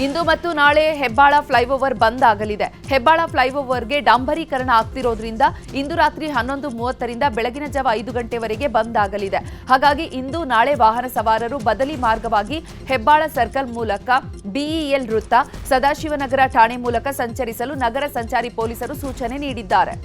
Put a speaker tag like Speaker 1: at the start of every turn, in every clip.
Speaker 1: ಇಂದು ಮತ್ತು ನಾಳೆ ಹೆಬ್ಬಾಳ ಫ್ಲೈಓವರ್ ಬಂದ್ ಆಗಲಿದೆ. ಹೆಬ್ಬಾಳ ಫ್ಲೈಓವರ್ಗೆ ಡಾಂಬರೀಕರಣ ಆಗ್ತಿರೋದ್ರಿಂದ ಇಂದು ರಾತ್ರಿ 11:30ರಿಂದ ಬೆಳಗಿನ ಜಾವ 5 ಗಂಟೆವರೆಗೆ ಬಂದ್ ಆಗಲಿದೆ. ಹಾಗಾಗಿ ಇಂದು ನಾಳೆ ವಾಹನ ಸವಾರರು ಬದಲಿ ಮಾರ್ಗವಾಗಿ ಹೆಬ್ಬಾಳ ಸರ್ಕಲ್ ಮೂಲಕ ಬಿಇಎಲ್ ವೃತ್ತ, ಸದಾಶಿವನಗರ ಠಾಣೆ ಮೂಲಕ ಸಂಚರಿಸಲು ನಗರ ಸಂಚಾರಿ ಪೊಲೀಸರು ಸೂಚನೆ ನೀಡಿದ್ದಾರೆ.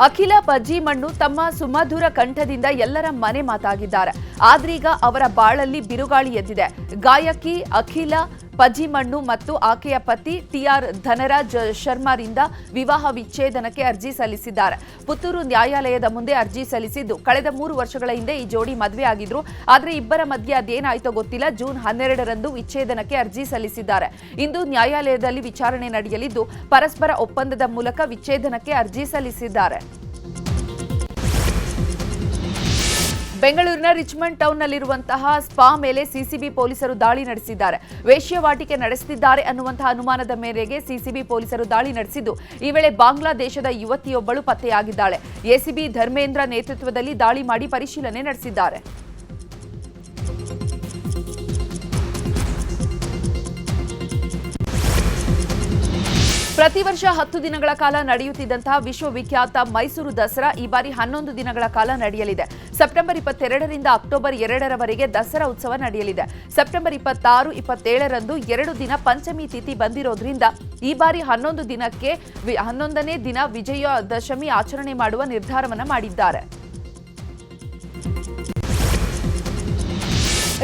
Speaker 1: ಅಖಿಲ ಪಜ್ಜಿಮಣ್ಣು ತಮ್ಮ ಸುಮಧುರ ಕಂಠದಿಂದ ಎಲ್ಲರ ಮನೆ ಮಾತಾಗಿದ್ದಾರೆ. ಆದ್ರೀಗ ಅವರ ಬಾಳಲ್ಲಿ ಬಿರುಗಾಳಿ ಎದ್ದಿದೆ. ಗಾಯಕಿ ಅಖಿಲ ಪಜ್ಜಿಮಣ್ಣು ಮತ್ತು ಆಕೆಯ ಪತಿ ಟಿಆರ್ ಧನರಾಜ್ ಶರ್ಮಾರಿಂದ ವಿವಾಹ ವಿಚ್ಛೇದನಕ್ಕೆ ಅರ್ಜಿ ಸಲ್ಲಿಸಿದ್ದಾರೆ. ಪುತ್ತೂರು ನ್ಯಾಯಾಲಯದ ಮುಂದೆ ಅರ್ಜಿ ಸಲ್ಲಿಸಿದ್ದು, ಕಳೆದ 3 ವರ್ಷಗಳ ಹಿಂದೆ ಈ ಜೋಡಿ ಮದುವೆ ಆಗಿದ್ರು. ಆದರೆ ಇಬ್ಬರ ಮಧ್ಯೆ ಅದೇನಾಯ್ತೋ ಗೊತ್ತಿಲ್ಲ. ಜೂನ್ 12ರಂದು ವಿಚ್ಛೇದನಕ್ಕೆ ಅರ್ಜಿ ಸಲ್ಲಿಸಿದ್ದಾರೆ. ಇಂದು ನ್ಯಾಯಾಲಯದಲ್ಲಿ ವಿಚಾರಣೆ ನಡೆಯಲಿದ್ದು, ಪರಸ್ಪರ ಒಪ್ಪಂದದ ಮೂಲಕ ವಿಚ್ಛೇದನಕ್ಕೆ ಅರ್ಜಿ ಸಲ್ಲಿಸಿದ್ದಾರೆ. ಬೆಂಗಳೂರಿನ ರಿಚ್ಮಂಡ್ ಟೌನ್ನಲ್ಲಿರುವಂತಹ ಸ್ಪಾ ಮೇಲೆ ಸಿಸಿಬಿ ಪೊಲೀಸರು ದಾಳಿ ನಡೆಸಿದ್ದಾರೆ. ವೇಶ್ಯಾವಾಟಿಕೆ ನಡೆಸುತ್ತಿದ್ದಾರೆ ಅನ್ನುವಂತಹ ಅನುಮಾನದ ಮೇರೆಗೆ ಸಿಸಿಬಿ ಪೊಲೀಸರು ದಾಳಿ ನಡೆಸಿದ್ದು, ಈ ವೇಳೆ ಬಾಂಗ್ಲಾದೇಶದ ಯುವತಿಯೊಬ್ಬಳು ಪತ್ತೆಯಾಗಿದ್ದಾಳೆ. ಎಸಿಬಿ ಧರ್ಮೇಂದ್ರ ನೇತೃತ್ವದಲ್ಲಿ ದಾಳಿ ಮಾಡಿ ಪರಿಶೀಲನೆ ನಡೆಸಿದ್ದಾರೆ. ಪ್ರತಿ ವರ್ಷ 10 ದಿನಗಳ ಕಾಲ ನಡೆಯುತ್ತಿದ್ದಂತಹ ವಿಶ್ವವಿಖ್ಯಾತ ಮೈಸೂರು ದಸರಾ ಈ ಬಾರಿ 11 ದಿನಗಳ ಕಾಲ ನಡೆಯಲಿದೆ. ಸೆಪ್ಟೆಂಬರ್ 22ರಿಂದ ಅಕ್ಟೋಬರ್ 2ರವರೆಗೆ ದಸರಾ ಉತ್ಸವ ನಡೆಯಲಿದೆ. ಸೆಪ್ಟೆಂಬರ್ 26, 27ರಂದು 2 ದಿನ ಪಂಚಮಿ ತಿಥಿ ಬಂದಿರೋದ್ರಿಂದ ಈ ಬಾರಿ 11ನೇ ದಿನ ವಿಜಯದಶಮಿ ಆಚರಣೆ ಮಾಡುವ ನಿರ್ಧಾರವನ್ನು ಮಾಡಿದ್ದಾರೆ.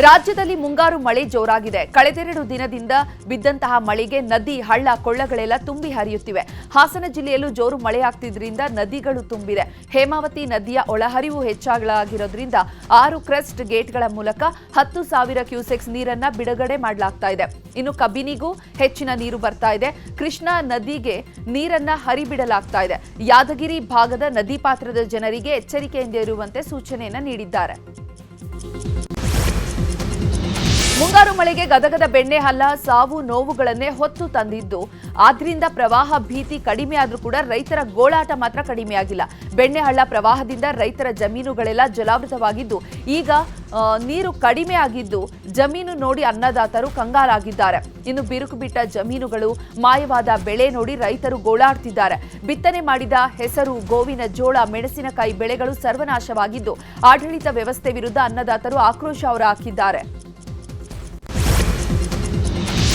Speaker 1: ರಾಜ್ಯದಲ್ಲಿ ಮುಂಗಾರು ಮಳೆ ಜೋರಾಗಿದೆ. ಕಳೆದೆರಡು ದಿನದಿಂದ ಬಿದ್ದಂತಹ ಮಳೆಗೆ ನದಿ, ಹಳ್ಳ, ಕೊಳ್ಳಗಳೆಲ್ಲ ತುಂಬಿ ಹರಿಯುತ್ತಿವೆ. ಹಾಸನ ಜಿಲ್ಲೆಯಲ್ಲೂ ಜೋರು ಮಳೆಯಾಗ್ತಿದ್ರಿಂದ ನದಿಗಳು ತುಂಬಿದೆ. ಹೇಮಾವತಿ ನದಿಯ ಒಳಹರಿವು ಹೆಚ್ಚಾಗಿರೋದ್ರಿಂದ 6 ಕ್ರೆಸ್ಟ್ ಗೇಟ್ಗಳ ಮೂಲಕ 10,000 ಕ್ಯೂಸೆಕ್ಸ್ ನೀರನ್ನ ಬಿಡುಗಡೆ ಮಾಡಲಾಗ್ತಾ ಇದೆ. ಇನ್ನು ಕಬಿನಿಗೂ ಹೆಚ್ಚಿನ ನೀರು ಬರ್ತಾ ಇದೆ. ಕೃಷ್ಣಾ ನದಿಗೆ ನೀರನ್ನ ಹರಿಬಿಡಲಾಗ್ತಾ ಇದೆ. ಯಾದಗಿರಿ ಭಾಗದ ನದಿ ಪಾತ್ರದ ಜನರಿಗೆ ಎಚ್ಚರಿಕೆಯಿಂದ ಇರುವಂತೆ ಸೂಚನೆಯನ್ನ ನೀಡಿದ್ದಾರೆ. ಮುಂಗಾರು ಮಳೆಗೆ ಗದಗದ ಬೆಣ್ಣೆಹಳ್ಳ ಸಾವು ನೋವುಗಳನ್ನೇ ಹೊತ್ತು ತಂದಿದ್ದು, ಆದ್ರಿಂದ ಪ್ರವಾಹ ಭೀತಿ ಕಡಿಮೆ ಆದ್ರೂ ಕೂಡ ರೈತರ ಗೋಳಾಟ ಮಾತ್ರ ಕಡಿಮೆಯಾಗಿಲ್ಲ. ಬೆಣ್ಣೆಹಳ್ಳ ಪ್ರವಾಹದಿಂದ ರೈತರ ಜಮೀನುಗಳೆಲ್ಲ ಜಲಾವೃತವಾಗಿದ್ದು, ಈಗ ನೀರು ಕಡಿಮೆ ಆಗಿದ್ದು ಜಮೀನು ನೋಡಿ ಅನ್ನದಾತರು ಕಂಗಾಲಾಗಿದ್ದಾರೆ. ಇನ್ನು ಬಿರುಕು ಬಿಟ್ಟ ಜಮೀನುಗಳು, ಮಾಯವಾದ ಬೆಳೆ ನೋಡಿ ರೈತರು ಗೋಳಾಡ್ತಿದ್ದಾರೆ. ಬಿತ್ತನೆ ಮಾಡಿದ ಹೆಸರು, ಗೋವಿನ ಜೋಳ, ಮೆಣಸಿನಕಾಯಿ ಬೆಳೆಗಳು ಸರ್ವನಾಶವಾಗಿದ್ದು, ಆಡಳಿತ ವ್ಯವಸ್ಥೆ ವಿರುದ್ಧ ಅನ್ನದಾತರು ಆಕ್ರೋಶ ಹೊರಹಾಕಿದ್ದಾರೆ.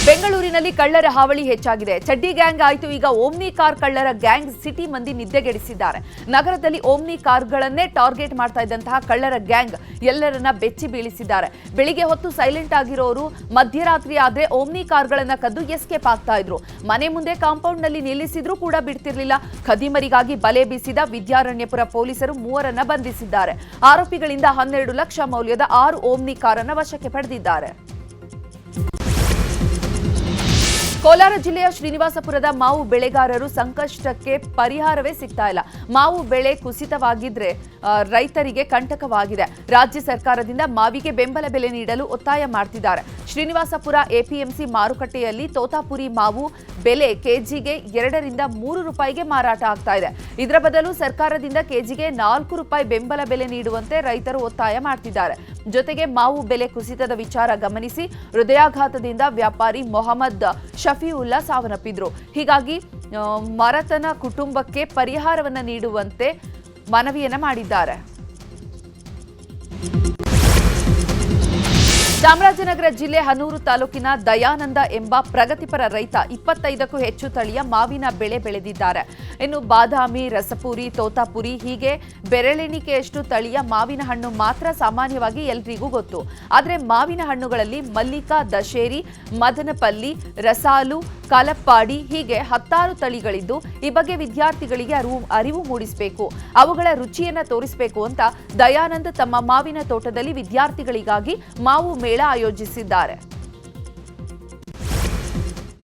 Speaker 1: ಬೆಂಗಳೂರಿನಲ್ಲಿ ಕಳ್ಳರ ಹಾವಳಿ ಹೆಚ್ಚಾಗಿದೆ. ಚಡ್ಡಿ ಗ್ಯಾಂಗ್ ಆಯಿತು, ಈಗ ಓಮ್ನಿ ಕಾರ್ ಕಳ್ಳರ ಗ್ಯಾಂಗ್ ಸಿಟಿ ಮಂದಿ ನಿದ್ದೆಗೆಡಿಸಿದ್ದಾರೆ. ನಗರದಲ್ಲಿ ಓಮ್ನಿ ಕಾರ್ಗಳನ್ನೇ ಟಾರ್ಗೆಟ್ ಮಾಡ್ತಾ ಇದ್ದಂತಹ ಕಳ್ಳರ ಗ್ಯಾಂಗ್ ಎಲ್ಲರನ್ನ ಬೆಚ್ಚಿ ಬೀಳಿಸಿದ್ದಾರೆ. ಬೆಳಿಗ್ಗೆ ಹೊತ್ತು ಸೈಲೆಂಟ್ ಆಗಿರೋರು ಮಧ್ಯರಾತ್ರಿ ಆದ್ರೆ ಓಮ್ನಿ ಕಾರ್ಗಳನ್ನ ಕದ್ದು ಎಸ್ಕೇಪ್ ಆಗ್ತಾ ಇದ್ರು. ಮನೆ ಮುಂದೆ ಕಾಂಪೌಂಡ್ ನಲ್ಲಿ ನಿಲ್ಲಿಸಿದ್ರೂ ಕೂಡ ಬಿಡ್ತಿರ್ಲಿಲ್ಲ. ಖದೀಮರಿಗಾಗಿ ಬಲೆ ಬೀಸಿದ ವಿದ್ಯಾರಣ್ಯಪುರ ಪೊಲೀಸರು 3ರನ್ನ ಬಂಧಿಸಿದ್ದಾರೆ. ಆರೋಪಿಗಳಿಂದ 12 ಲಕ್ಷ ಮೌಲ್ಯದ 6 ಓಮ್ನಿ ಕಾರನ್ನ ವಶಕ್ಕೆ ಪಡೆದಿದ್ದಾರೆ. ಕೋಲಾರ ಜಿಲ್ಲೆಯ ಶ್ರೀನಿವಾಸಪುರದ ಮಾವು ಬೆಳೆಗಾರರು ಸಂಕಷ್ಟಕ್ಕೆ ಪರಿಹಾರವೇ ಸಿಗ್ತಾ ಇಲ್ಲ. ಮಾವು ಬೆಳೆ ಕುಸಿತವಾಗಿದ್ರೆ ರೈತರಿಗೆ ಕಂಟಕವಾಗಿದೆ. ರಾಜ್ಯ ಸರ್ಕಾರದಿಂದ ಮಾವಿಗೆ ಬೆಂಬಲ ಬೆಲೆ ನೀಡಲು ಒತ್ತಾಯ ಮಾಡ್ತಿದ್ದಾರೆ. ಶ್ರೀನಿವಾಸಪುರ ಎಪಿಎಂಸಿ ಮಾರುಕಟ್ಟೆಯಲ್ಲಿ ತೋತಾಪುರಿ ಮಾವು ಬೆಲೆ ಕೆಜಿಗೆ 2ರಿಂದ 3 ರೂಪಾಯಿಗೆ ಮಾರಾಟ ಆಗ್ತಾ ಇದೆ. ಇದರ ಬದಲು ಸರ್ಕಾರದಿಂದ ಕೆಜಿಗೆ 4 ರೂಪಾಯಿ ಬೆಂಬಲ ಬೆಲೆ ನೀಡುವಂತೆ ರೈತರು ಒತ್ತಾಯ ಮಾಡ್ತಿದ್ದಾರೆ. ಜೊತೆಗೆ ಮಾವು ಬೆಲೆ ಕುಸಿತದ ವಿಚಾರ ಗಮನಿಸಿ ಹೃದಯಾಘಾತದಿಂದ ವ್ಯಾಪಾರಿ ಮೊಹಮ್ಮದ್ ಶಫೀವುಲ್ಲಾ ಸಾವನ್ನಪ್ಪಿದ್ರು. ಹೀಗಾಗಿ ಮರತನ ಕುಟುಂಬಕ್ಕೆ ಪರಿಹಾರವನ್ನ ನೀಡುವಂತೆ ಮನವಿಯನ್ನ ಮಾಡಿದ್ದಾರೆ. ಚಾಮರಾಜನಗರ ಜಿಲ್ಲೆ ಹನೂರು ತಾಲೂಕಿನ ದಯಾನಂದ ಎಂಬ ಪ್ರಗತಿಪರ ರೈತ 25ಕ್ಕೂ ಹೆಚ್ಚು ತಳಿಯ ಮಾವಿನ ಬೆಳೆ ಬೆಳೆದಿದ್ದಾರೆ. ಇನ್ನು ಬಾದಾಮಿ, ರಸಪುರಿ, ತೋತಾಪುರಿ ಹೀಗೆ ಬೆರಳೆಣಿಕೆಯಷ್ಟು ತಳಿಯ ಮಾವಿನ ಹಣ್ಣು ಮಾತ್ರ ಸಾಮಾನ್ಯವಾಗಿ ಎಲ್ರಿಗೂ ಗೊತ್ತು. ಆದರೆ ಮಾವಿನ ಹಣ್ಣುಗಳಲ್ಲಿ ಮಲ್ಲಿಕಾ, ದಶೇರಿ, ಮದನಪಲ್ಲಿ, ರಸಾಲು, ಕಲಪ್ಪಾಡಿ ಹೀಗೆ 16 ತಳಿಗಳಿದ್ದು, ಈ ಬಗ್ಗೆ ವಿದ್ಯಾರ್ಥಿಗಳಿಗೆ ಅರಿವು ಮೂಡಿಸಬೇಕು, ಅವುಗಳ ರುಚಿಯನ್ನ ತೋರಿಸಬೇಕು ಅಂತ ದಯಾನಂದ್ ತಮ್ಮ ಮಾವಿನ ತೋಟದಲ್ಲಿ ವಿದ್ಯಾರ್ಥಿಗಳಿಗಾಗಿ ಮಾವು ಮೇಳ ಆಯೋಜಿಸಿದ್ದಾರೆ.